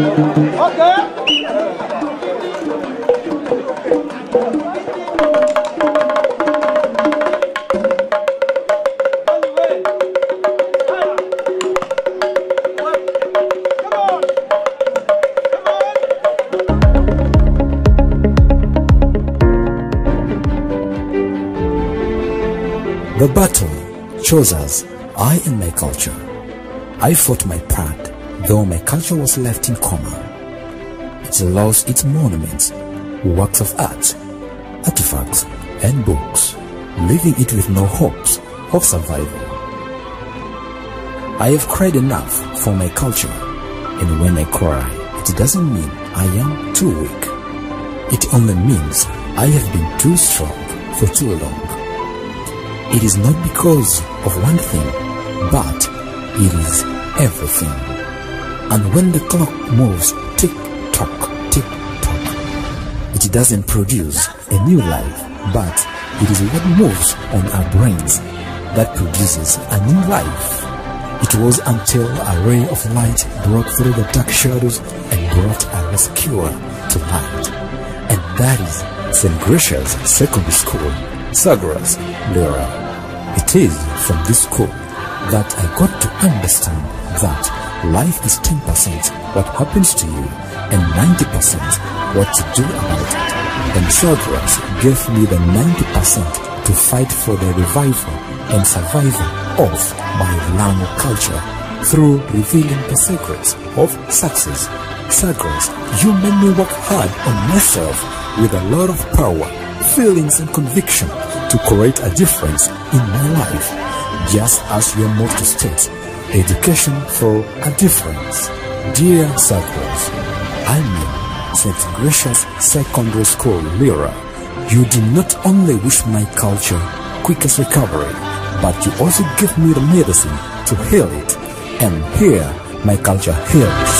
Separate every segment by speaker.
Speaker 1: The battle chose us, I and my culture. I fought my part, though my culture was left in coma. It lost its monuments, works of art, artifacts, and books, leaving it with no hopes of survival. I have cried enough for my culture, and when I cry, it doesn't mean I am too weak. It only means I have been too strong for too long. It is not because of one thing, but it is everything. And when the clock moves tick-tock, tick-tock, it doesn't produce a new life, but it is what moves on our brains that produces a new life. It was until a ray of light broke through the dark shadows and brought a rescuer to light. And that is St. Gracia's Secondary School, Sagras, Lira. It is from this school that I got to understand that life is 10% what happens to you and 90% what to do about it. And Sagras gave me the 90% to fight for the revival and survival of my Lango culture through revealing the secrets of success. Sagras, you made me work hard on myself with a lot of power, feelings and conviction to create a difference in my life, just as your motto states, education for a difference. Dear Sagras, I mean St. Gracia's Secondary School, Lira, you did not only wish my culture quickest recovery, but you also give me the medicine to heal it, and here my culture heals.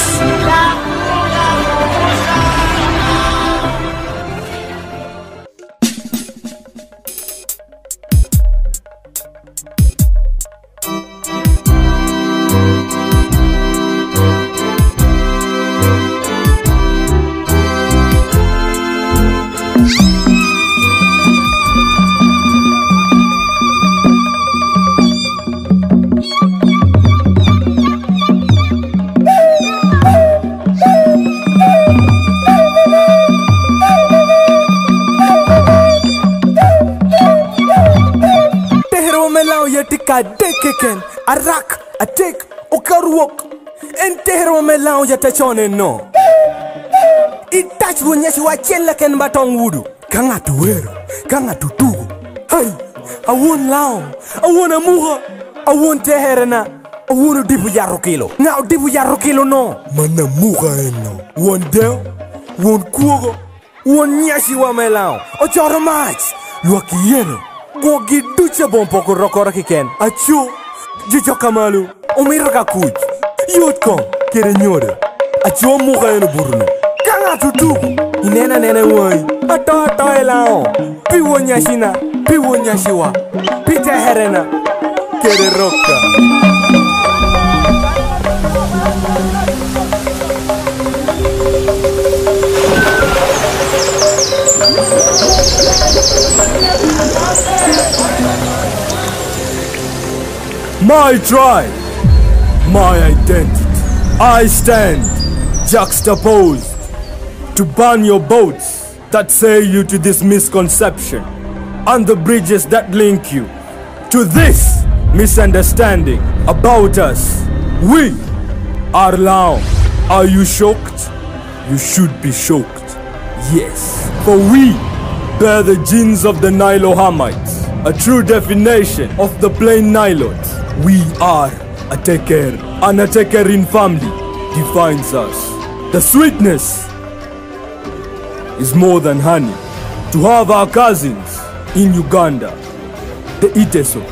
Speaker 2: Tika dekeken, arak, atek, okarwok, entero melau ya tachone no. Itach bunyashi wa chela ken batong wudu. Kanga tuwero, kanga tutugu. Hey, I won lao, I won a muha, I won teherena, I won dibu yarokilo. Now dibu yarokilo no. Mana muha eno. Won del, won kuogo, won nyashi wa melau. Ochoro mach, luaki yeno. Gogi ducha poco rokora kiken. Achu, jicho kamalu, umiraka kuj. Yotkom, kere nyoda. Achu muka eno burno. Kanga tutu. Inena nene woi. Ato elao. Piwo nyashina, piwo nyashiwa. Pite herena. Kere roka. My tribe, my identity. I stand juxtaposed to burn your boats that sail you to this misconception and the bridges that link you to this misunderstanding about us. We are Lao. Are you shocked? You should be shocked. Yes, for we bear the genes of the Nilohamites, a true definition of the plain Nilotes. We are a Teker, and a Tekerin family defines us. The sweetness is more than honey. To have our cousins in Uganda, the Iteso,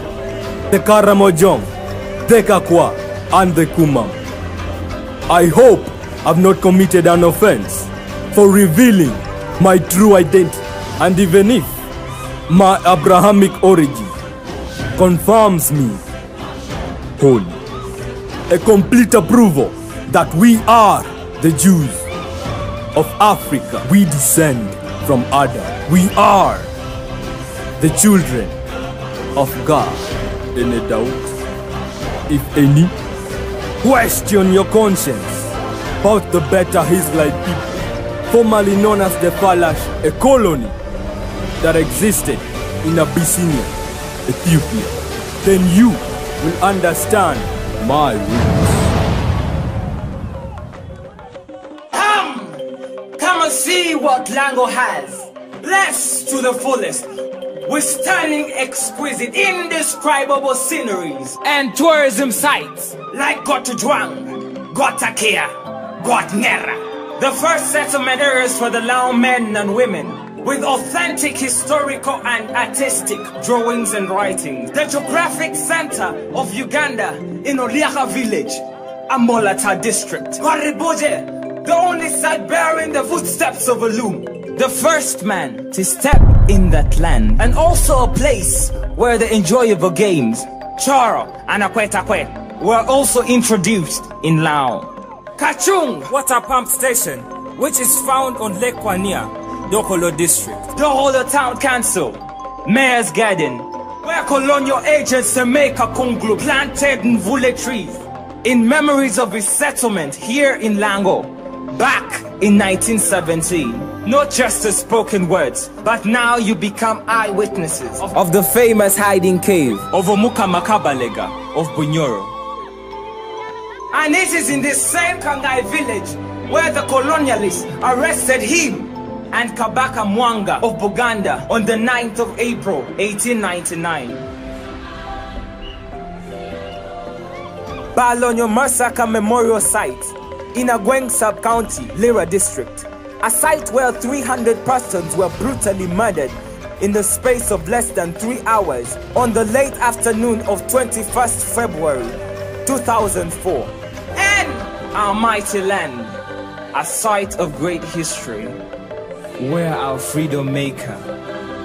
Speaker 2: the Karamojong, the Kakwa, and the Kumam. I hope I've not committed an offense for revealing my true identity, and even if my Abrahamic origin confirms me holy, a complete approval that we are the Jews of Africa. We descend from Adam. We are the children of God. Any doubt? If any, question your conscience about the Beta Israelite people, formerly known as the Falash, a colony that existed in Abyssinia, Ethiopia. Then you will understand my roots.
Speaker 3: Come and see what Lango has. Blessed to the fullest, with stunning, exquisite, indescribable sceneries and tourism sites like Gotujuang, Gotakia, Gotnera. The first settlement areas for the Lao men and women, with authentic historical and artistic drawings and writings. The geographic center of Uganda in Lira village, Amolata district. Karibuje, the only site bearing the footsteps of a loom. The first man to step in that land. And also a place where the enjoyable games, Choro and Akwetakwe, were also introduced in Lao. Kachung Water Pump Station, which is found on Lake Kwania, Dokolo District. The Holo Town Council, Mayor's Garden, where colonial agents Semeka Kunglu planted Nvule trees in memories of his settlement here in Lango back in 1917. Not just as spoken words, but now you become eyewitnesses of the famous hiding cave of Omuka Makabalega of Bunyoro. And it is in this same Kangai village where the colonialists arrested him and Kabaka Mwanga of Buganda on the 9th of April, 1899. Balonyo Massacre Memorial Site in Agweng Sub-County, Lira District. A site where 300 persons were brutally murdered in the space of less than 3 hours on the late afternoon of 21st February 2004. And our mighty land, a site of great history, where our freedom maker,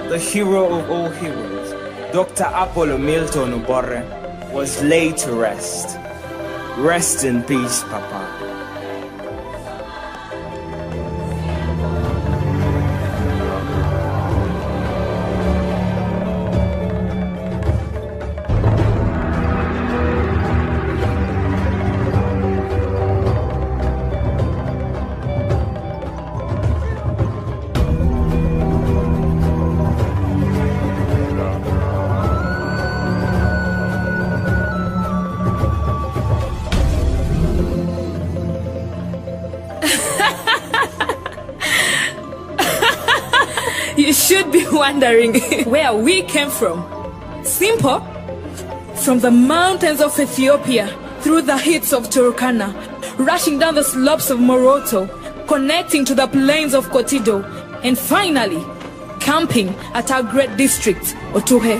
Speaker 3: the hero of all heroes, Dr. Apollo Milton Ubore, was laid to rest. Rest in peace, Papa.
Speaker 4: You should be wondering where we came from. Simple. From the mountains of Ethiopia, through the heats of Turkana, rushing down the slopes of Moroto, connecting to the plains of Kotido, and finally, camping at our great district, Otuhe.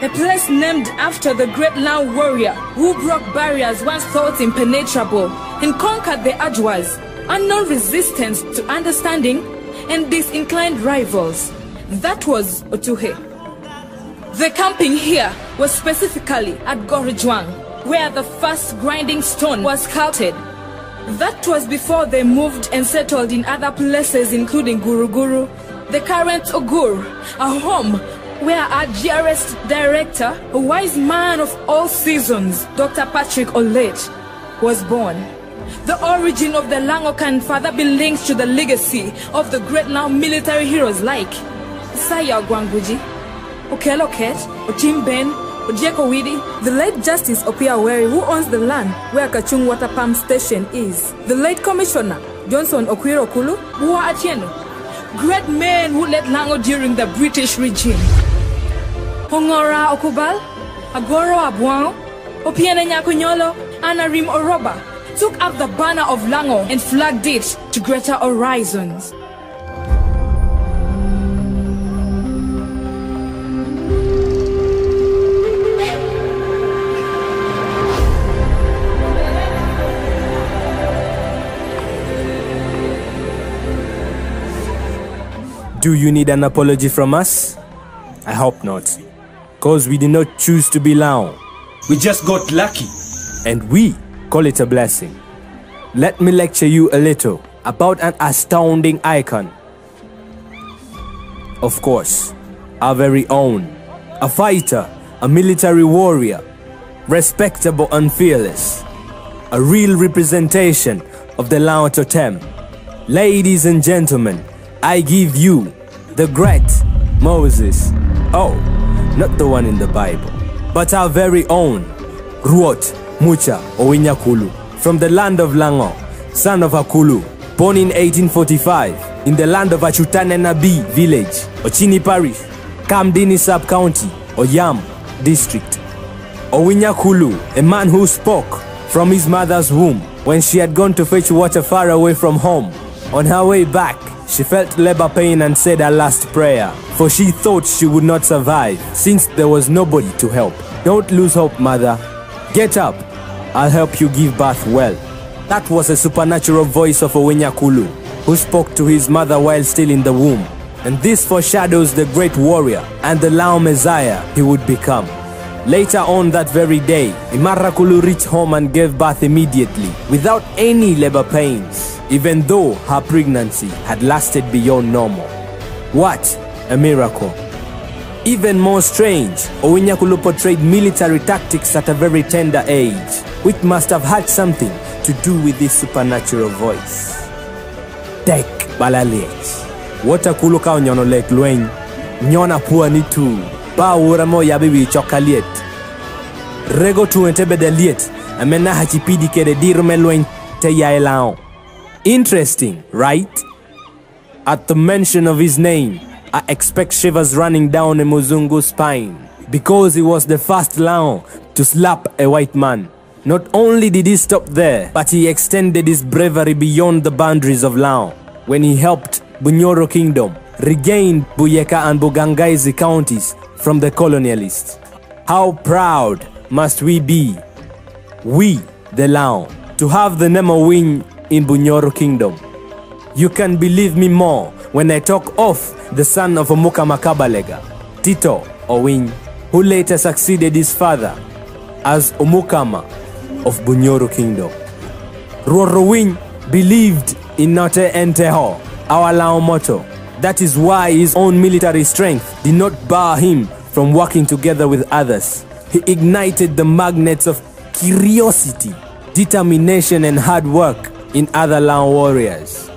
Speaker 4: A place named after the great Lao warrior who broke barriers once thought impenetrable and conquered the Ajwas, unknown resistance to understanding, and disinclined rivals. That was Otuhe. The camping here was specifically at Gorejuang, where the first grinding stone was sculpted. That was before they moved and settled in other places including Guruguru, the current Ogur, a home where our dearest director, a wise man of all seasons, Dr. Patrick Olet, was born. The origin of the Lango can further be linked to the legacy of the great Lao military heroes like Saya Gwanguji, Okeloket, Ochimben, Ojeko Widi, the late Justice Opia Weri, who owns the land where Kachung Water Pump Station is, the late Commissioner Johnson Okwiro Kulu, Bua Atieno, great men who led Lango during the British regime. Hongora Okubal, Agoro Abuang, Opiene Nyakunyolo, Anarim Oroba, took up the banner of Lango and flagged it to greater horizons.
Speaker 2: Do you need an apology from us? I hope not. Cause we did not choose to be Lao. We just got lucky. And we call it a blessing. let me lecture you a little about an astounding icon. Of course, our very own. A fighter, a military warrior, respectable and fearless. A real representation of the Lao Totem. Ladies and gentlemen, I give you the great Moses. Oh, not the one in the Bible, but our very own Ruot Mucha Owinyakulu, from the land of Lango, son of Akulu, born in 1845 in the land of Achutananabi village, Ochini Parish, Kamdini sub-county, Oyam district. Owinyakulu, a man who spoke from his mother's womb when she had gone to fetch water far away from home. On her way back, she felt labor pain and said her last prayer, for she thought she would not survive since there was nobody to help. Don't lose hope, mother. Get up. I'll help you give birth well. That was a supernatural voice of Owinyakulu, who spoke to his mother while still in the womb. And this foreshadows the great warrior and the Lao Messiah he would become. Later on that very day, Imarakulu reached home and gave birth immediately, without any labor pains, even though her pregnancy had lasted beyond normal. What a miracle! Even more strange, Owinyakulu portrayed military tactics at a very tender age, which must have had something to do with this supernatural voice. Tek balalech. Watakulu ka onyono lek lweny. Nyona pua ni tu. Ba ura mo yabibi chokaliet. Rego tu entebe de liet. Amena hachipidi kere dirme lweny te yaelao. Interesting, right? At the mention of his name, I expect shivers running down a Muzungu's spine, because he was the first Lao to slap a white man. Not only did he stop there, but he extended his bravery beyond the boundaries of Lao when he helped Bunyoro Kingdom regain Buyeka and Bugangaizi counties from the colonialists. How proud must we be, we the Lao, to have the Nemo-Wing in Bunyoro Kingdom. You can believe me more when I talk of the son of Omukama Kabalega, Tito Owing, who later succeeded his father as Omukama of Bunyoro Kingdom. Rorowing believed in Note Enteho, our Lao motto. That is why his own military strength did not bar him from working together with others. He ignited the magnets of curiosity, determination and hard work in other Lao warriors.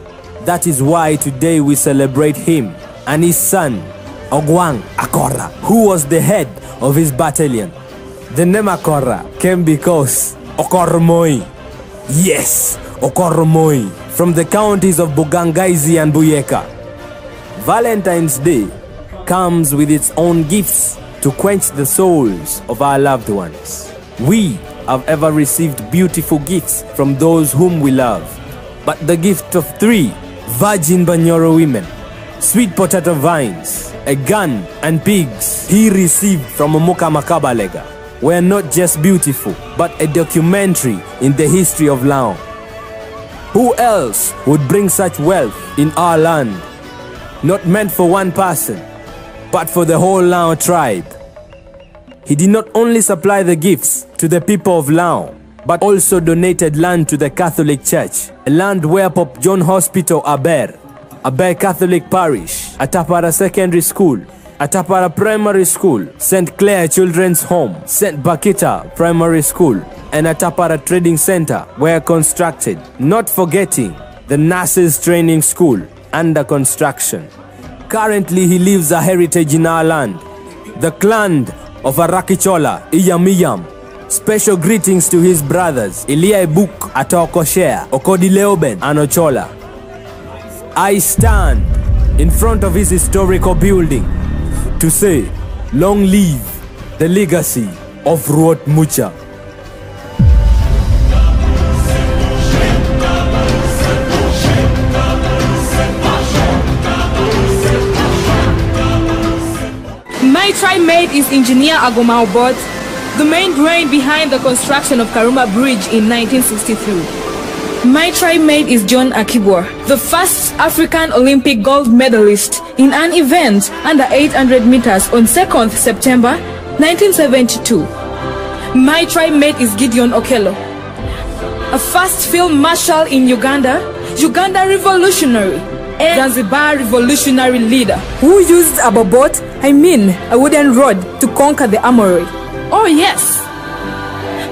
Speaker 2: That is why today we celebrate him and his son, Ogwang Akora, who was the head of his battalion. The name Akora came because Okoromoi. Yes, Okoromoi, from the counties of Bugangaizi and Buyeka. Valentine's Day comes with its own gifts to quench the souls of our loved ones. We have ever received beautiful gifts from those whom we love. But the gift of 3 virgin Banyoro women, sweet potato vines, a gun and pigs he received from Omukama Kabalega were not just beautiful, but a documentary in the history of Lao. Who else would bring such wealth in our land? Not meant for one person, but for the whole Lao tribe. He did not only supply the gifts to the people of Lao, but also donated land to the Catholic Church, a land where Pope John Hospital Aber Catholic Parish, Atapara Secondary School, Atapara Primary School, St. Clair Children's Home, St. Bakita Primary School, and Atapara Trading Center were constructed, not forgetting the Nurses Training School under construction. Currently, he leaves a heritage in our land, the clan of Arakichola, Iyamiyam. Special greetings to his brothers, Ilia Ebuk, Ataokoshea, Okodileoben, and Ochola. I stand in front of his historical building to say, long live the legacy of Ruot Mucha.
Speaker 4: My tribe mate is engineer Agoma Obot, the main brain behind the construction of Karuma Bridge in 1963. My tribe mate is John Akibor, the first African Olympic gold medalist in an event under 800 meters on 2nd September 1972. My tribe mate is Gideon Okello, a first field marshal in Uganda, Uganda revolutionary, and Zanzibar revolutionary leader.
Speaker 5: Who used a bobot, a wooden rod, to conquer the Amori.
Speaker 4: Oh yes.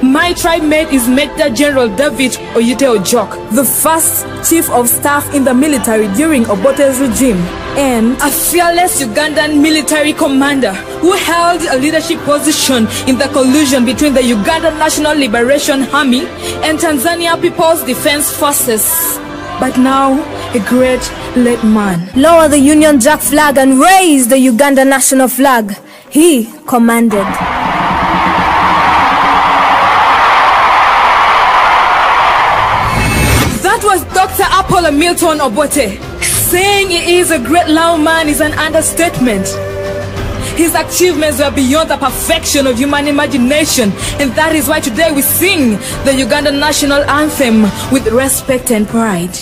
Speaker 4: My tribe mate is Major General David Oyite Ojok,
Speaker 5: the first chief of staff in the military during Obote's regime, and
Speaker 4: a fearless Ugandan military commander who held a leadership position in the collusion between the Uganda National Liberation Army and Tanzania People's Defense Forces. But now, a great late man.
Speaker 6: Lower the Union Jack flag and raise the Uganda national flag. He commanded.
Speaker 4: That was Dr. Apollo Milton Obote. Saying he is a great Lao man is an understatement. His achievements were beyond the perfection of human imagination, and that is why today we sing the Uganda national anthem with respect and pride.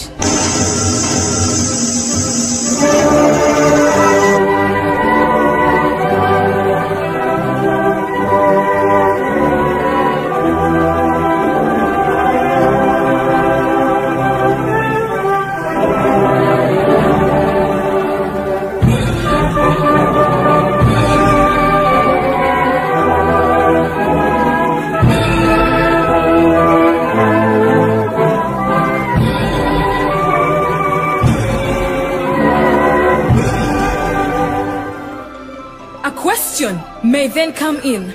Speaker 4: May then come in.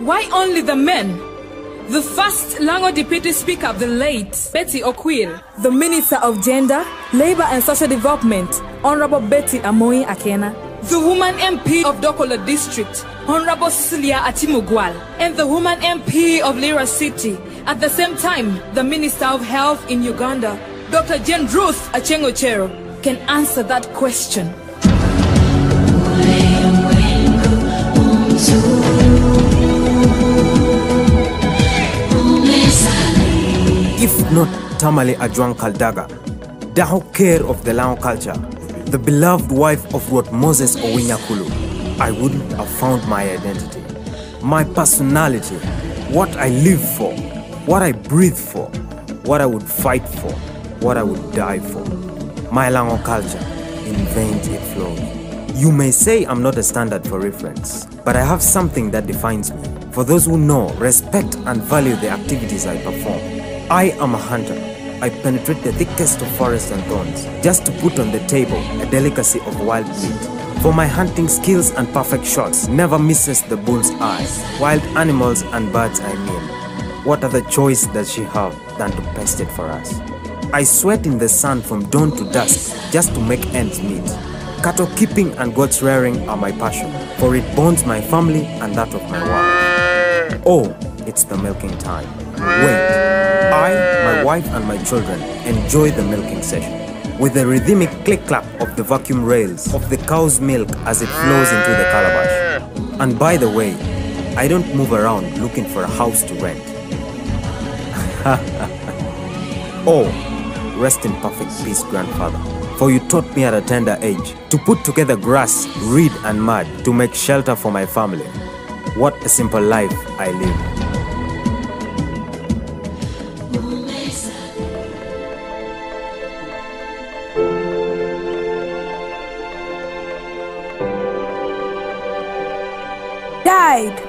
Speaker 4: Why only the men? The first Lango Deputy Speaker, the late Betty Okwiri,
Speaker 5: the Minister of Gender, Labor and Social Development, Honorable Betty Amoyi Akena,
Speaker 4: the woman MP of Dokola District, Honorable Cecilia Atimugwal, and the woman MP of Lira City. At the same time, the Minister of Health in Uganda, Dr. Jane Ruth Achengochero, can answer that question.
Speaker 7: If not Tamale Ajwang Kaldaga, the whole care of the Lango culture, the beloved wife of Lord Moses Owinyakulu, I wouldn't have found my identity, my personality, what I live for, what I breathe for, what I would fight for, what I would die for. My Lango culture, in veins it flows. You may say I'm not a standard for reference, but I have something that defines me. For those who know, respect and value the activities I perform. I am a hunter. I penetrate the thickest of forests and thorns, just to put on the table a delicacy of wild meat. For my hunting skills and perfect shots never misses the bull's eye. Wild animals and birds I mean. What other choice does she have than to pest it for us? I sweat in the sun from dawn to dusk just to make ends meet. Cattle keeping and goats rearing are my passion, for it bonds my family and that of my wife. Oh, it's the milking time. Wait. I, my wife and my children enjoy the milking session with the rhythmic click-clap of the vacuum rails of the cow's milk as it flows into the calabash. And by the way, I don't move around looking for a house to rent. Oh, rest in perfect peace, grandfather, for you taught me at a tender age to put together grass, reed and mud to make shelter for my family. What a simple life I live.
Speaker 6: Died,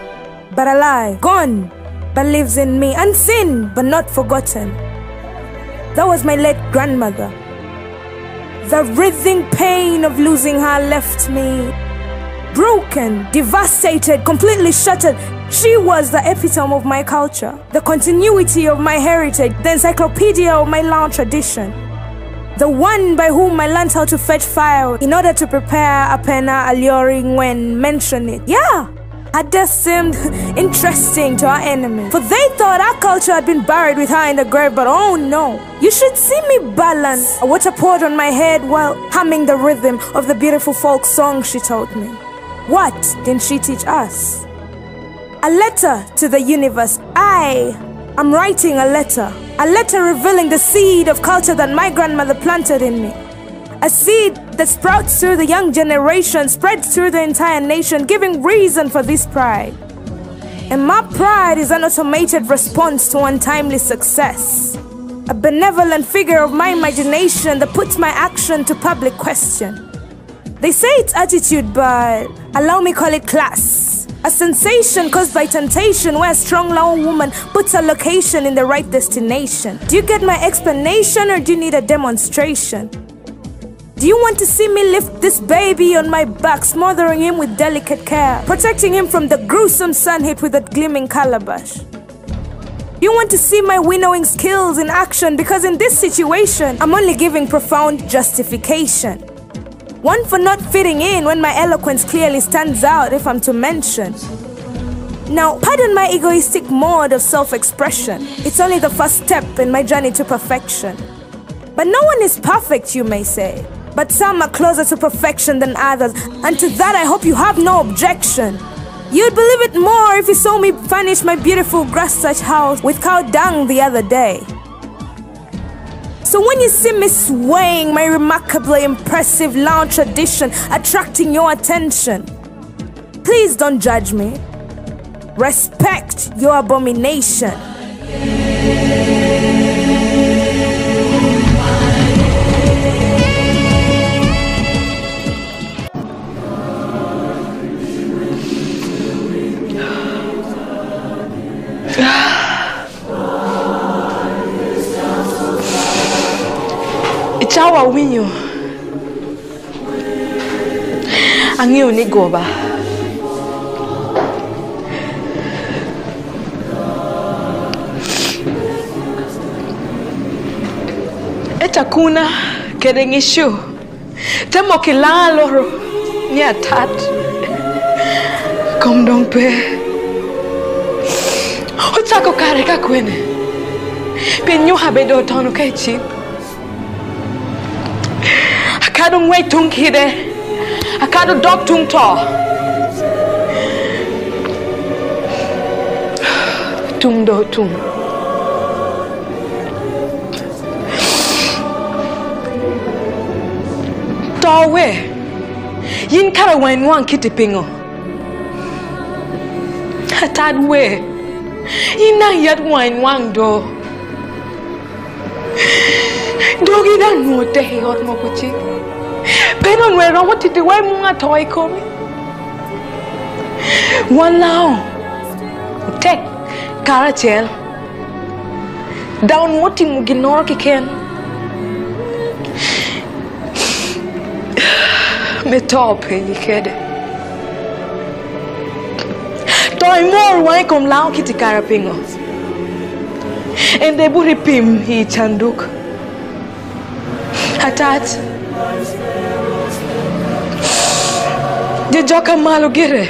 Speaker 6: but alive. Gone, but lives in me. Unseen, but not forgotten. That was my late grandmother. The writhing pain of losing her left me broken, devastated, completely shattered. She was the epitome of my culture, the continuity of my heritage, the encyclopedia of my Lao tradition. The one by whom I learned how to fetch fire in order to prepare a pena alluring when mentioned it. Yeah, her death seemed interesting to our enemies, for they thought our culture had been buried with her in the grave, but oh no. You should see me balance, a water poured on my head while humming the rhythm of the beautiful folk song she taught me. What didn't she teach us? A letter to the universe. I'm writing a letter revealing the seed of culture that my grandmother planted in me. A seed that sprouts through the young generation, spreads through the entire nation, giving reason for this pride. And my pride is an automated response to untimely success. A benevolent figure of my imagination that puts my action to public question. They say it's attitude, but allow me call it class. A sensation caused by temptation where a strong lone woman puts her location in the right destination. Do you get my explanation or do you need a demonstration? Do you want to see me lift this baby on my back, smothering him with delicate care, protecting him from the gruesome sun hit with that gleaming calabash? You want to see my winnowing skills in action, because in this situation, I'm only giving profound justification. One for not fitting in when my eloquence clearly stands out, if I'm to mention. Now, pardon my egoistic mode of self-expression. It's only the first step in my journey to perfection. But no one is perfect, you may say. But some are closer to perfection than others, and to that I hope you have no objection. You'd believe it more if you saw me furnish my beautiful grass-touched house with cow dung the other day. So when you see me swaying my remarkably impressive lounge tradition, attracting your attention, please don't judge me. Respect your abomination.
Speaker 8: Chawa winyo angyo ni goba etakuna kerengishu temo kilalo ni atat kom dong pe otako kare ka kwene penyo habedo tonu kai chip akadong wait tung kide akadong dog tung to tung do tung to we yin kara wen wan kiti pingo atad we yin na yat wen wan do dogi dan mo te hot mo kuchi penon we ro what ti wai munga toy komi one now tek karachel down what mu ginor ki ken me top ni kede toy more wai kom lao ki ti karapingo and they buri pim hi chanduk atat je joka malu gire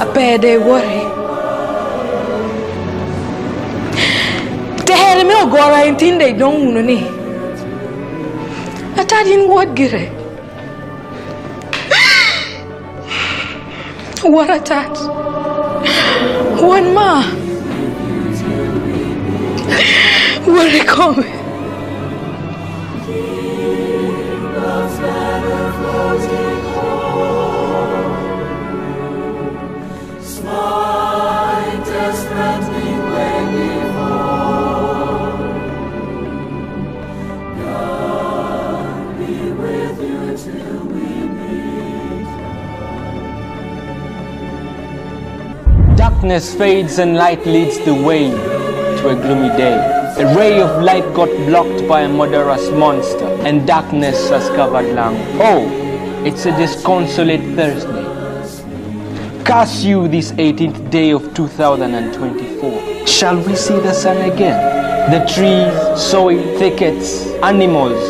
Speaker 8: apede worry te hele me ogora intinde don uno ni atat in what gire what atat one ma worry come
Speaker 9: Darkness fades and light leads the way to a gloomy day. A ray of light got blocked by a murderous monster, and darkness has covered Lango. Oh, it's a disconsolate Thursday. Curse you this 18th day of 2024. Shall we see the sun again? The trees, soil, thickets, animals,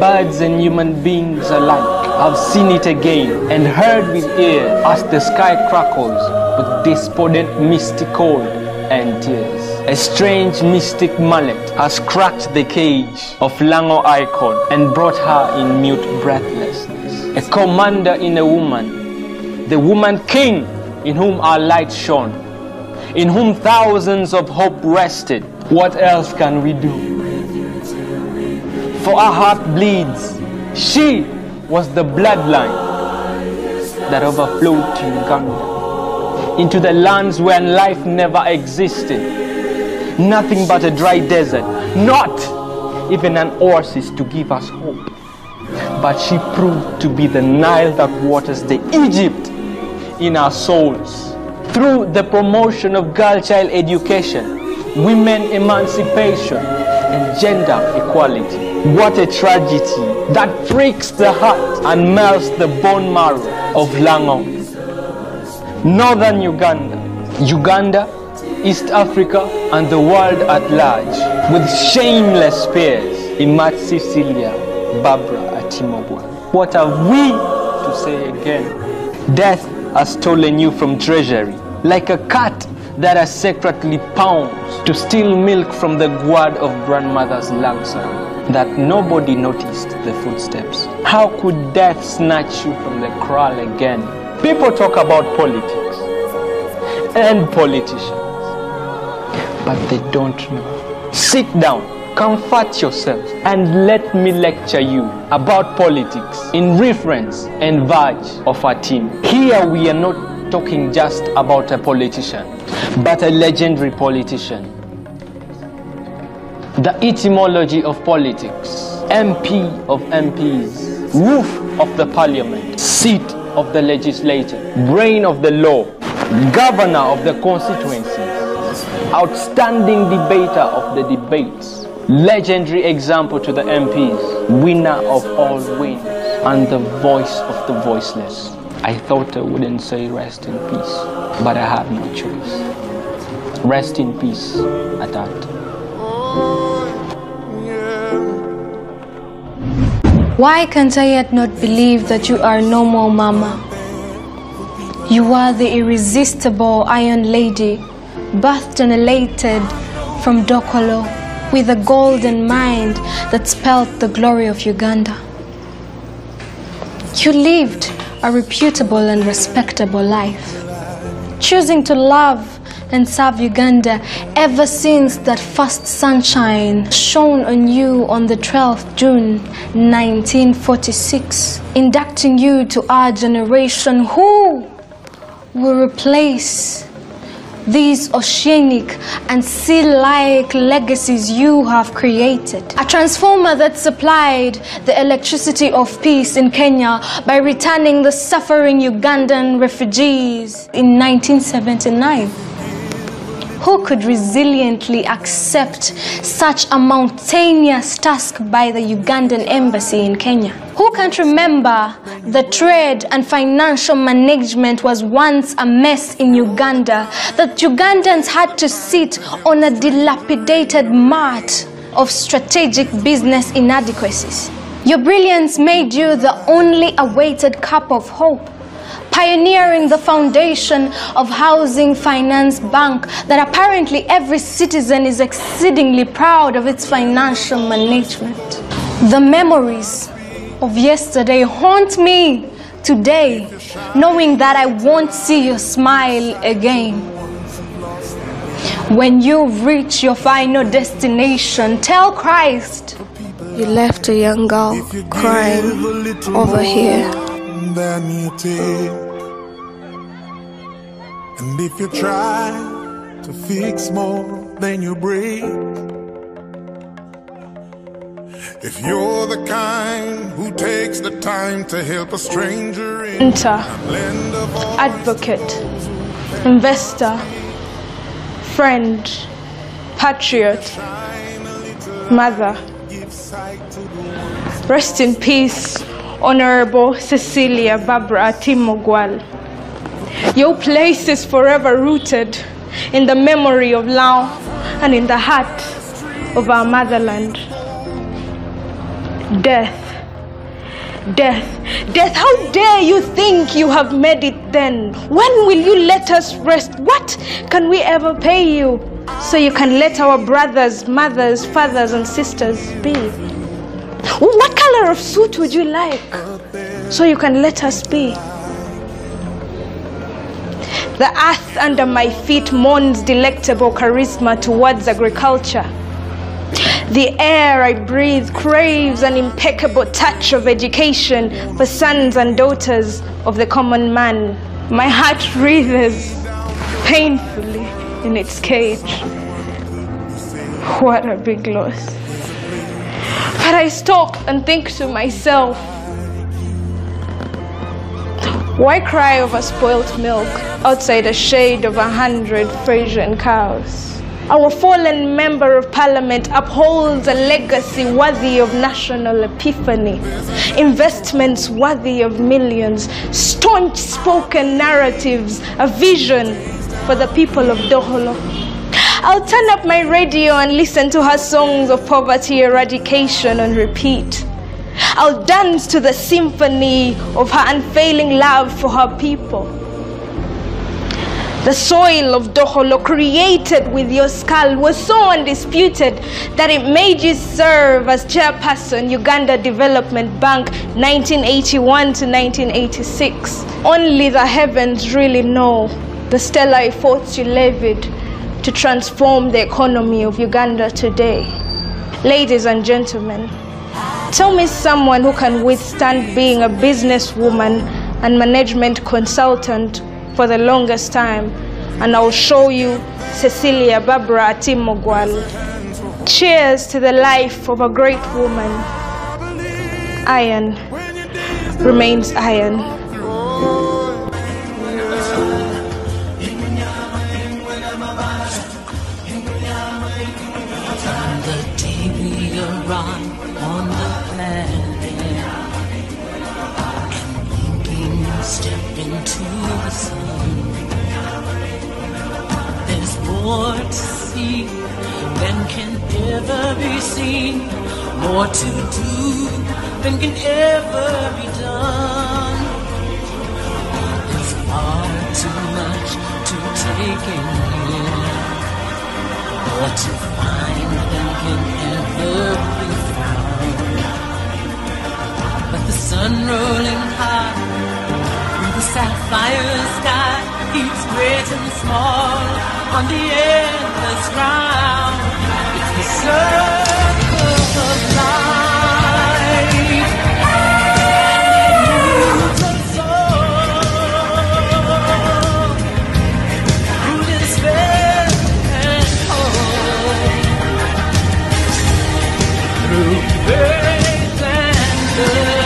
Speaker 9: birds and human beings alike have seen it again and heard with ear as the sky crackles with despondent mystic cold and tears. A strange mystic mallet has cracked the cage of Lango icon and brought her in mute breathlessness. A commander in a woman, the woman king in whom our light shone, in whom thousands of hope rested. What else can we do? For our heart bleeds. She was the bloodline that overflowed to Uganda, into the lands where life never existed, nothing but a dry desert, not even an oasis to give us hope. But she proved to be the Nile that waters the Egypt in our souls. Through the promotion of girl-child education, women emancipation, and gender equality. What a tragedy that breaks the heart and melts the bone marrow of Lango. Northern Uganda, East Africa, and the world at large, with shameless peers, Imat Cecilia, Barbara Atimobwa. What have we to say again? Death has stolen you from treasury, like a cat that has secretly pounced to steal milk from the gourd of grandmother's langsam, that nobody noticed the footsteps. How could death snatch you from the kraal again? People talk about politics and politicians, but they don't know. Sit down, comfort yourself, and let me lecture you about politics in reference and verge of our team. Here we are not talking just about a politician, but a legendary politician. The etymology of politics, MP of MPs, roof of the parliament, seat of the legislature, brain of the law, governor of the constituencies, outstanding debater of the debates, legendary example to the MPs, winner of all wins, and the voice of the voiceless. I thought I wouldn't say rest in peace, but I have no choice. Rest in peace at that.
Speaker 10: Why can't I yet not believe that you are no more Mama? You are the irresistible Iron Lady, birthed and elated from Dokolo, with a golden mind that spelt the glory of Uganda. You lived a reputable and respectable life, choosing to love and serve Uganda ever since that first sunshine shone on you on the 12th June 1946, inducting you to our generation who will replace these oceanic and sea-like legacies you have created. A transformer that supplied the electricity of peace in Kenya by returning the suffering Ugandan refugees in 1979. Who could resiliently accept such a mountainous task by the Ugandan embassy in Kenya? Who can't remember the trade and financial management was once a mess in Uganda, that Ugandans had to sit on a dilapidated mat of strategic business inadequacies? Your brilliance made you the only awaited cup of hope, pioneering the foundation of Housing Finance Bank that apparently every citizen is exceedingly proud of its financial management. The memories of yesterday haunt me today, knowing that I won't see your smile again. When you reach your final destination, tell Christ you left a young girl crying over here.
Speaker 11: Than you take. And if you try to fix more than you break, if you're the kind who takes the time to help a stranger in
Speaker 12: advocate, investor, friend, patriot, mother, rest in peace, Honorable Cecilia Barbara Atimogwa. Your place is forever rooted in the memory of Lao and in the heart of our motherland. Death, death, death, how dare you think you have made it then? When will you let us rest? What can we ever pay you so you can let our brothers, mothers, fathers, and sisters be? What color of suit would you like so you can let us be? The earth under my feet mourns delectable charisma towards agriculture. The air I breathe craves an impeccable touch of education for sons and daughters of the common man. My heart writhes painfully in its cage. What a big loss. But I stop and think to myself, why cry over spoilt milk outside the shade of 100 Frisian cows? Our fallen member of parliament upholds a legacy worthy of national epiphany, investments worthy of millions, staunch spoken narratives, a vision for the people of Doholo. I'll turn up my radio and listen to her songs of poverty eradication on repeat. I'll dance to the symphony of her unfailing love for her people. The soil of Doholo, created with your skull, was so undisputed that it made you serve as chairperson, Uganda Development Bank, 1981 to 1986. Only the heavens really know the stellar efforts you levied to transform the economy of Uganda today. Ladies and gentlemen, tell me someone who can withstand being a businesswoman and management consultant for the longest time, and I'll show you Cecilia Barbara Atimogwal. Cheers to the life of a great woman. Iron remains iron.
Speaker 13: The day we arrive on the planet and blinking step into the sun, there's more to see than can ever be seen, more to do than can ever be done. There's far too much to take in here, more to find than can ever be found. But the sun rolling high through the sapphire sky keeps great and small on the endless round. It's the circle of life, and it moves us all through despair and hope, through faith and love.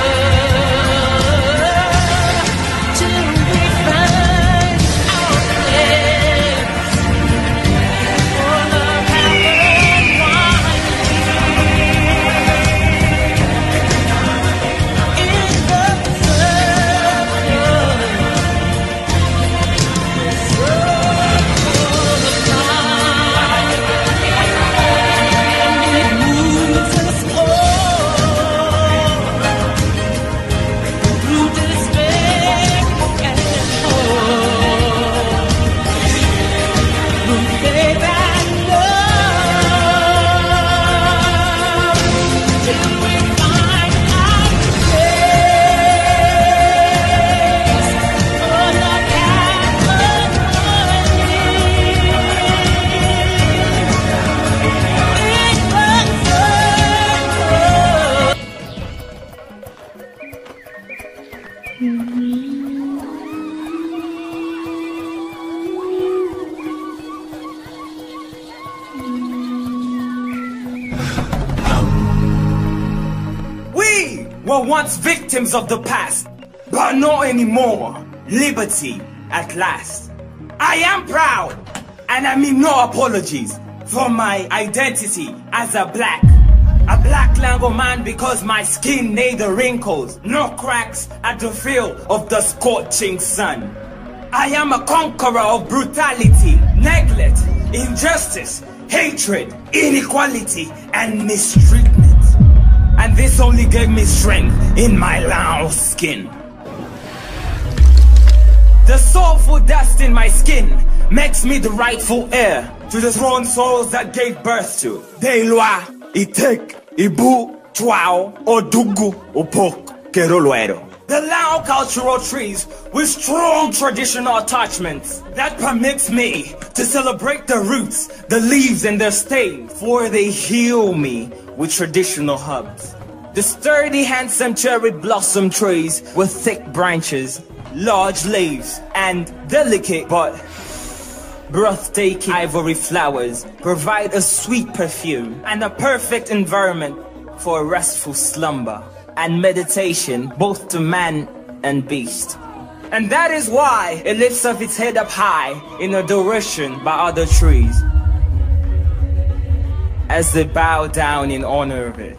Speaker 3: Were once victims of the past, but not anymore. Liberty at last. I am proud, and I mean no apologies for my identity as a black Lango man, because my skin neither wrinkles nor cracks at the feel of the scorching sun. I am a conqueror of brutality, neglect, injustice, hatred, inequality, and mistreatment. And this only gave me strength in my Lao skin. The soulful dust in my skin makes me the rightful heir to the throne souls that gave birth to Deilwa, Itek, Ibu, Chuao, Odugu, Upok, Keroluero. The Lao cultural trees with strong traditional attachments that permits me to celebrate the roots, the leaves and their stain, for they heal me with traditional herbs. The sturdy, handsome cherry blossom trees with thick branches, large leaves, and delicate but breathtaking ivory flowers provide a sweet perfume and a perfect environment for a restful slumber and meditation both to man and beast. And that is why it lifts up its head up high in adoration by other trees as they bow down in honor of it.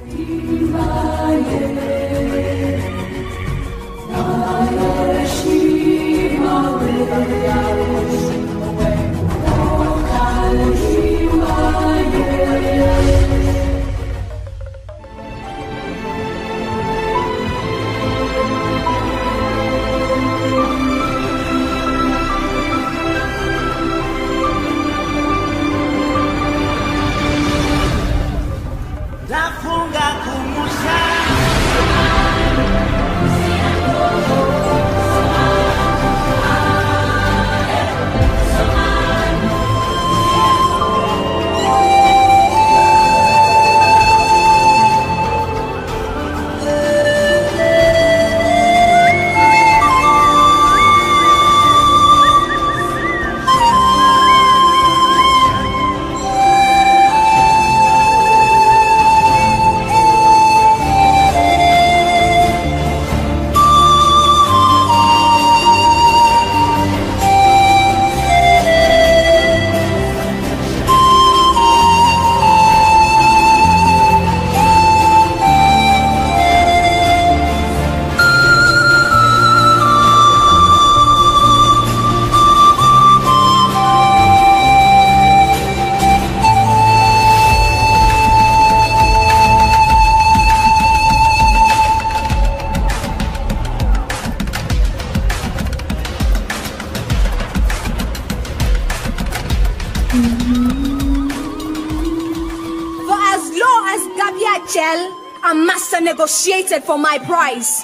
Speaker 12: A master negotiated for my price.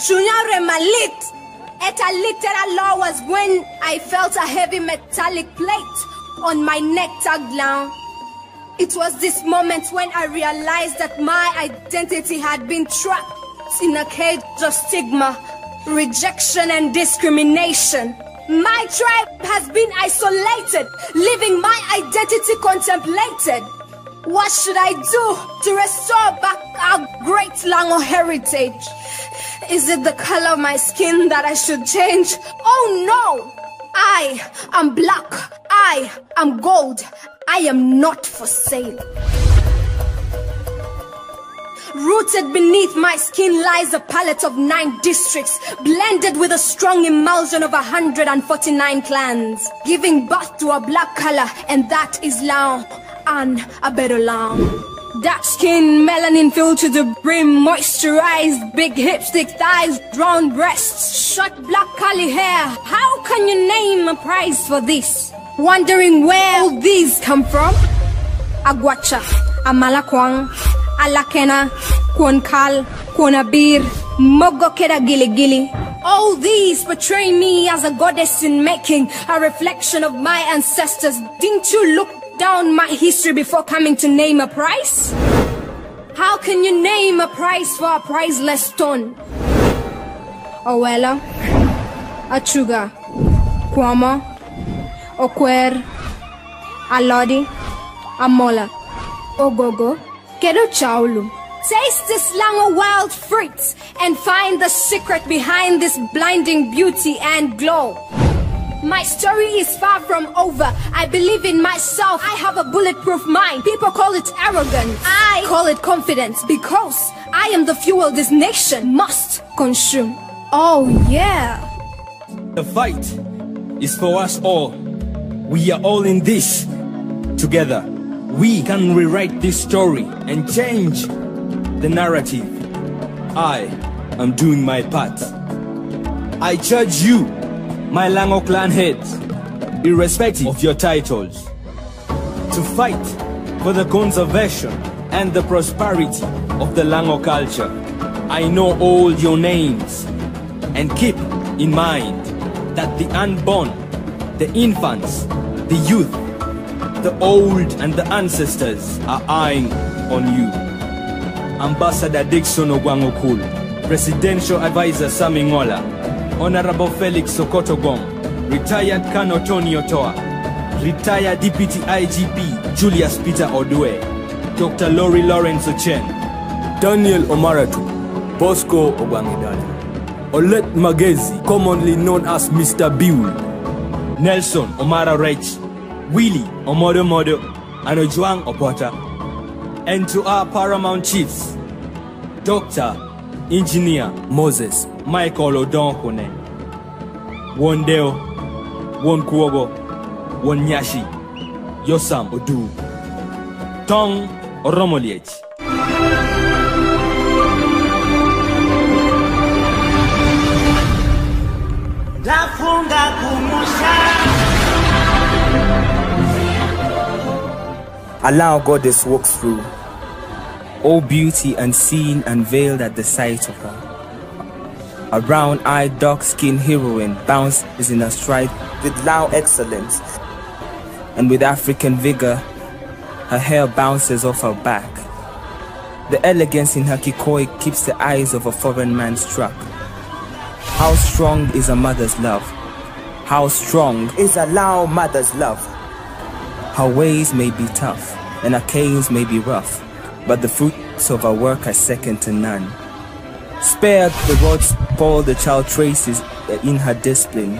Speaker 12: Chunyare malit. Eta literal law was when I felt a heavy metallic plate on my neck tagged down. It was this moment when I realized that my identity had been trapped in a cage of stigma, rejection and discrimination. My tribe has been isolated, living my identity contemplated. What should I do to restore back our great Lango heritage? Is it the color of my skin that I should change? Oh no! I am black. I am gold. I am not for sale. Rooted beneath my skin lies a palette of 9 districts, blended with a strong emulsion of 149 clans, giving birth to a black color, and that is Lao. And a better lamb. Dark skin, melanin filled to the brim, moisturized, big hips, thick thighs, round breasts, short black curly hair. How can you name a price for this? Wondering where all these come from? Agwacha, Amalakwang, Alakena, Kwonkal, Kwonabir, Mogokeda Gili Gili. All these portray me as a goddess in making, a reflection of my ancestors. Didn't you look down my history before coming to name a price? How can you name a price for a priceless stone? Owela, Achuga, Kwama, Okwer, Alodi, Amola, Ogogo, Kedo Chaulu. Taste this Lango wild fruits and find the secret behind this blinding beauty and glow. My story is far from over. I believe in myself. I have a bulletproof mind. People call it arrogance. I call it confidence, because I am the fuel this nation must consume. Oh yeah.
Speaker 2: The fight is for us all. We are all in this together. We can rewrite this story and change the narrative. I am doing my part. I charge you, my Lango clan heads, irrespective of your titles, to fight for the conservation and the prosperity of the Lango culture. I know all your names, and keep in mind that the unborn, the infants, the youth, the old and the ancestors are eyeing on you. Ambassador Dixon Ogwangokulu, Presidential Advisor Sami Ngola, Honorable Felix Sokotogong, Retired Colonel Tony Otoa, retired Deputy IGP Julius Peter Odwe, Dr. Lori Lawrence Ochen, Daniel Omaratu, Bosco Obangidala, Olet Magezi, commonly known as Mr. Bill, Nelson Omara Rech, Willie Omodo and Ojuang Opota, and to our paramount chiefs, Dr. Engineer Moses Michael Odonkone, Wondeo, Wonkuogo, Wonyashi, Yosam Odu, Tong Oromoliech.
Speaker 14: Allow goddess walks through, all beauty unseen and veiled at the sight of her. A brown-eyed, dark-skinned heroine bounces in her stride with loud excellence, and with African vigor, her hair bounces off her back. The elegance in her kikoi keeps the eyes of a foreign man struck. How strong is a mother's love? How strong is a Lao mother's love? Her ways may be tough, and her canes may be rough, but the fruits of her work are second to none. Spared the rod spoil the child traces in her discipline,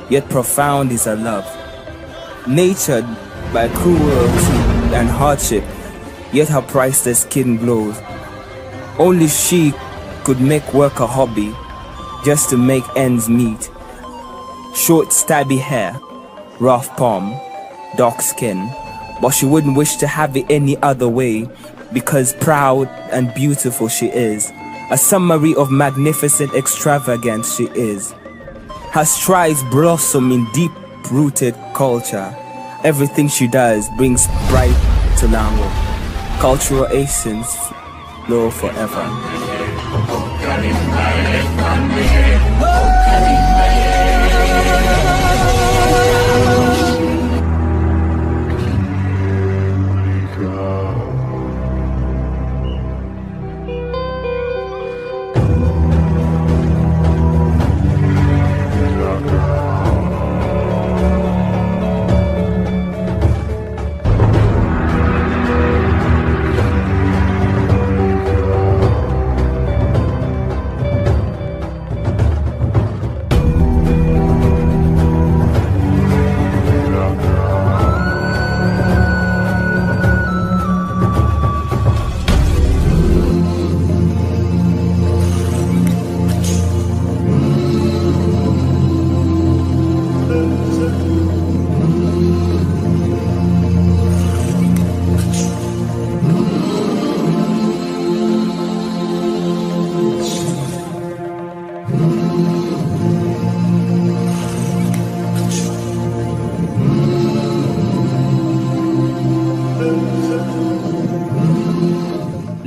Speaker 14: yet profound is her love. Natured by cruelty and hardship, yet her priceless skin glows. Only she could make work a hobby, just to make ends meet. Short stabby hair, rough palm, dark skin, but she wouldn't wish to have it any other way, because proud and beautiful she is. A summary of magnificent extravagance she is. Her strides blossom in deep-rooted culture. Everything she does brings pride to Lango. Cultural essence flow forever.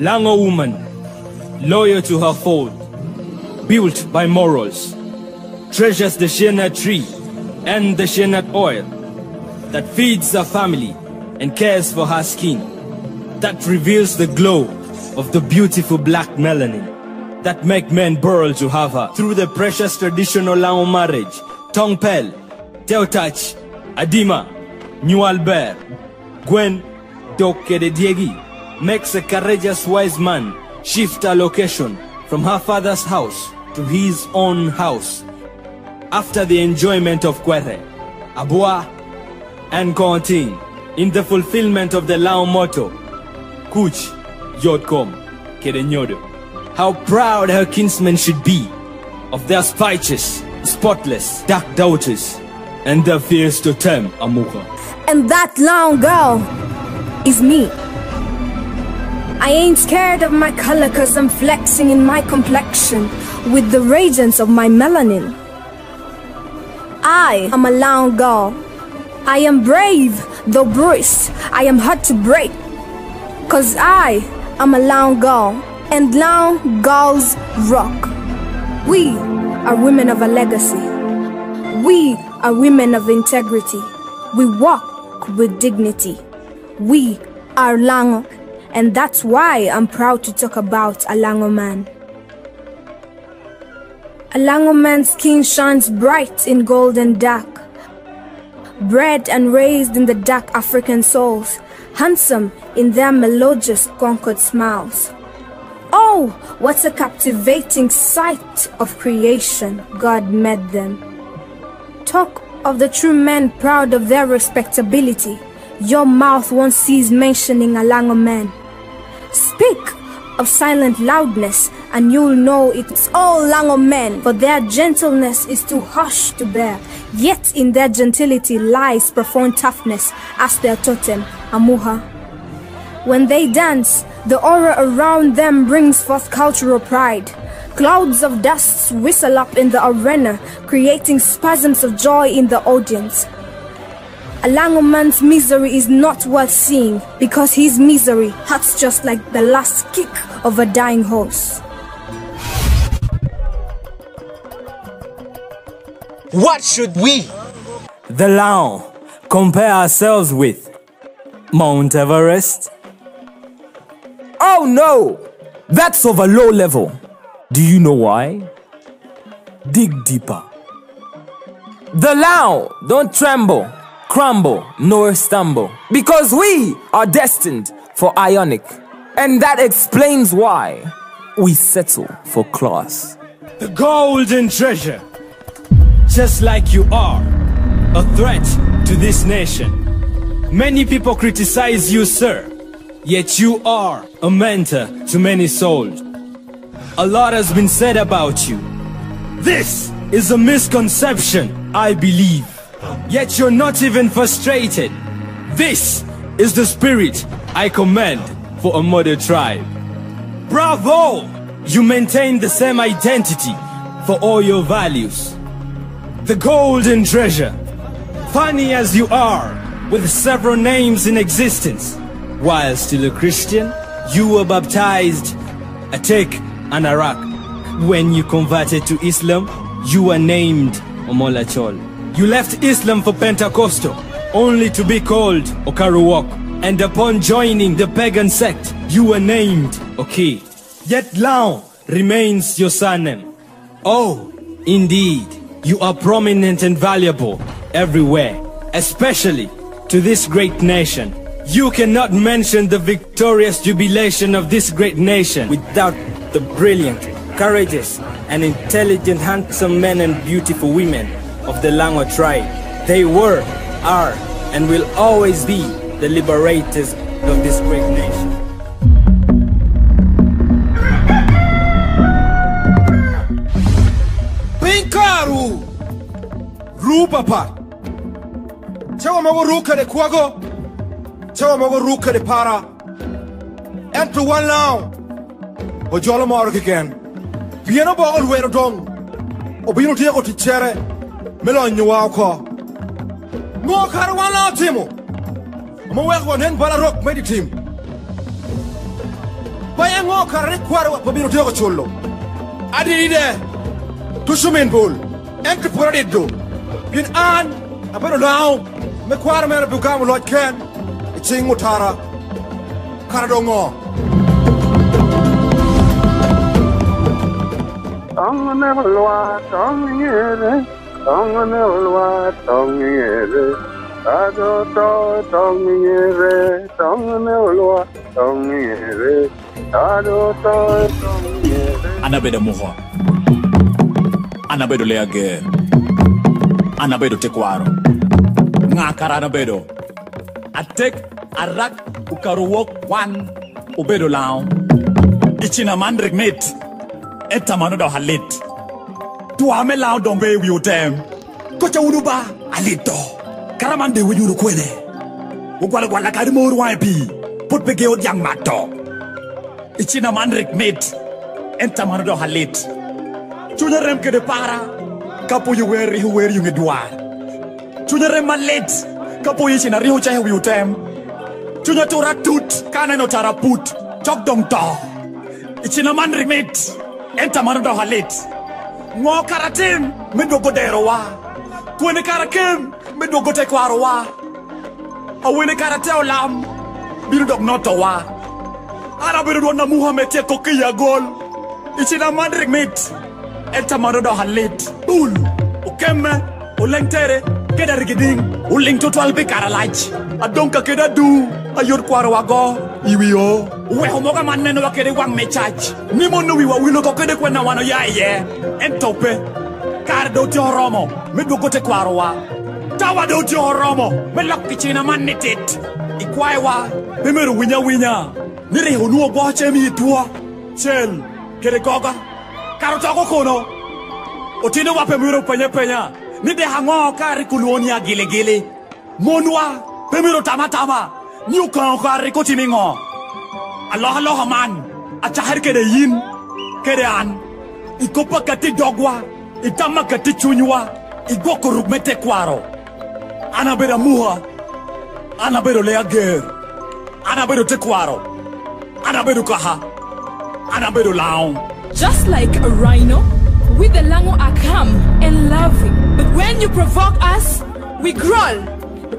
Speaker 2: Lango woman, loyal to her fold, built by morals, treasures the shea tree and the shea oil that feeds her family and cares for her skin, that reveals the glow of the beautiful black melanin that make men burl to have her through the precious traditional Lango marriage. Tongpel, Teotach, Adima, New Albert, Gwen, Doke de Diegi makes a courageous wise man shift her location from her father's house to his own house. After the enjoyment of Kwere, Abua, and Konting, in the fulfillment of the Lao motto, Kuch, Yodkom, Kedenyodo. How proud her kinsmen should be of their righteous, spotless, dark daughters, and their fears to term Amuka.
Speaker 6: And that long girl is me. I ain't scared of my color, cause I'm flexing in my complexion with the radiance of my melanin. I am a Lao girl. I am brave, though bruised. I am hard to break, cause I am a Lao girl, and Lao girls rock. We are women of a legacy. We are women of integrity. We walk with dignity. We are Lango, and that's why I'm proud to talk about a Lango man. A Lango man's skin shines bright in gold and dark. bred and raised in the dark African souls, handsome in their melodious Concord smiles. Oh, what a captivating sight of creation God made them. Talk of the true men proud of their respectability. Your mouth won't cease mentioning a Lango man. Speak of silent loudness and you'll know it's all Lango men, for their gentleness is too harsh to bear. Yet in their gentility lies profound toughness as their totem, Amuha. When they dance, the aura around them brings forth cultural pride. Clouds of dust whistle up in the arena, creating spasms of joy in the audience. A Lango man's misery is not worth seeing, because his misery hurts just like the last kick of a dying horse.
Speaker 3: What should we,
Speaker 2: the Lango, compare ourselves with? Mount Everest? Oh no! That's of a low level. Do you know why? Dig deeper. The Lango don't tremble, crumble, nor stumble, because we are destined for Ionic. And that explains why we settle for class. The golden treasure, just like you are, a threat to this nation. Many people criticize you, sir, yet you are a mentor to many souls. A lot has been said about you. This is a misconception, I believe. Yet you're not even frustrated. This is the spirit I commend for a mother tribe. Bravo! You maintain the same identity for all your values. The golden treasure. Funny as you are, with several names in existence. While still a Christian, you were baptized, a Tek, and Arak. When you converted to Islam, you were named Omolachol. You left Islam for Pentecostal, only to be called Okaruwok. And upon joining the pagan sect, you were named Oki. Yet Lango remains your surname. Oh, indeed, you are prominent and valuable everywhere, especially to this great nation. You cannot mention the victorious jubilation of this great nation
Speaker 14: without the brilliant, courageous, and intelligent, handsome men and beautiful women of the Lango tribe. They were, are, and will always be the liberators of this great nation.
Speaker 15: Pinkaru! Rupapa! Chawa mago ruka de kwago! Chawa mago ruka de para! Enter one now! Ojola mark again. Piano ball where dong. Obino Diego Tichere. Melon you walk. More Caruana Timo. Mowek one and Balarok made team. Bayang Walker require Obino Diego Cholo. Adide to Sumin Bull. Enter Poradido. Pin Ann, a better now. Macquarie man become Lord Ken. It's in Mutara. Caradongo.
Speaker 16: Tongue never loa, tongue yere, tongue never loa, tongue yere, ado tongue yere, tongue never loa, tongue yere, ado tongue yere.
Speaker 17: Anabedo moho, anabedo leage, anabedo tekwaro, ngakara anabedo, atek arak ukaruwok wan ubedo lao, ichina mandrik mate. Etamano da halit. Tu ame lao dombe wi utem. Kocha unuba alito. Karamande wi yuru kwene. Ugwala gwala kari moru waipi. Put bege od yang mato. Ichina mandrik mit. Etamano da halit. Chunya rem ke de para. Kapo yu weri hu weri yu ngedwar. Chunya rem malit. Kapo yu china rihu chahe wi utem. Chunya tura tut. Kana no taraput. Chok dong to. Ichina mandrik mit. Enta manuda halit. Ngo karatim medogo derowa. Kwene karakim medogo tekwarowa. Awene karate olam biru dog notowa. Ara biru dona Muhammad te kokiya gol. Ichina mandrik mit. Enta manuda halit. Ul ukemme ulentere keda rigiding uling total be karalaj adonka keda du ayor kwaro wago iwiyo we homoga maneno wakede wang mechach ni monu wiwa wilo ko kede kwena wano yaye entope kar do ti oromo me do gote kwaro wa tawa do ti oromo me lokki china manitit ikwae wa me meru winya nire honu oboche mi tuo chel kede goga karo toko kono otino wape miro penya ni de hango kari kuluonia gile monwa pemiro tama nyuka kari kotiningo Allah man achahar kede yin kede an ikopa kati dogwa itama kati chunywa igoko rugmete kwaro anabera muha anabero leager anabero tekwaro anabero kaha anabero laon.
Speaker 4: Just like a rhino, we the Lango are calm and loving. But when you provoke us, we growl.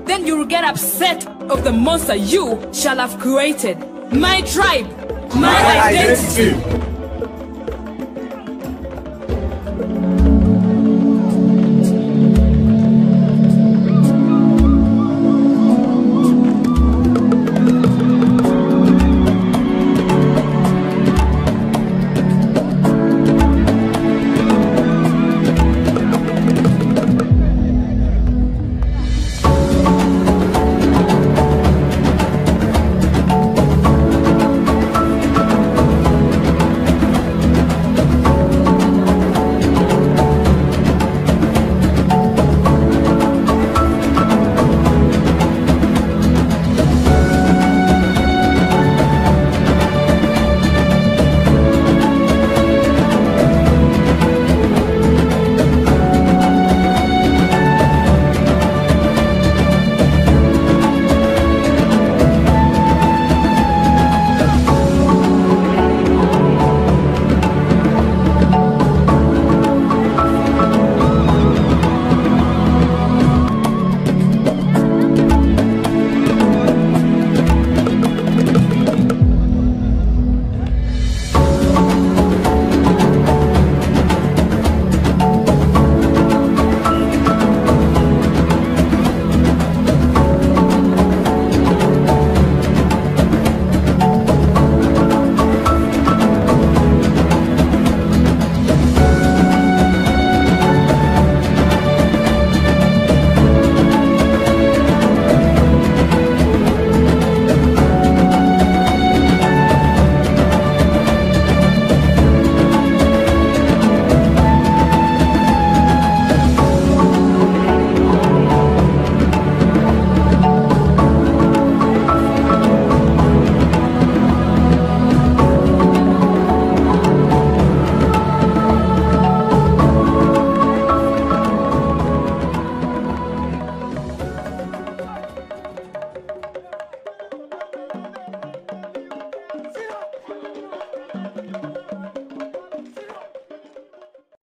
Speaker 4: Then you will get upset of the monster you shall have created. My tribe, my identity.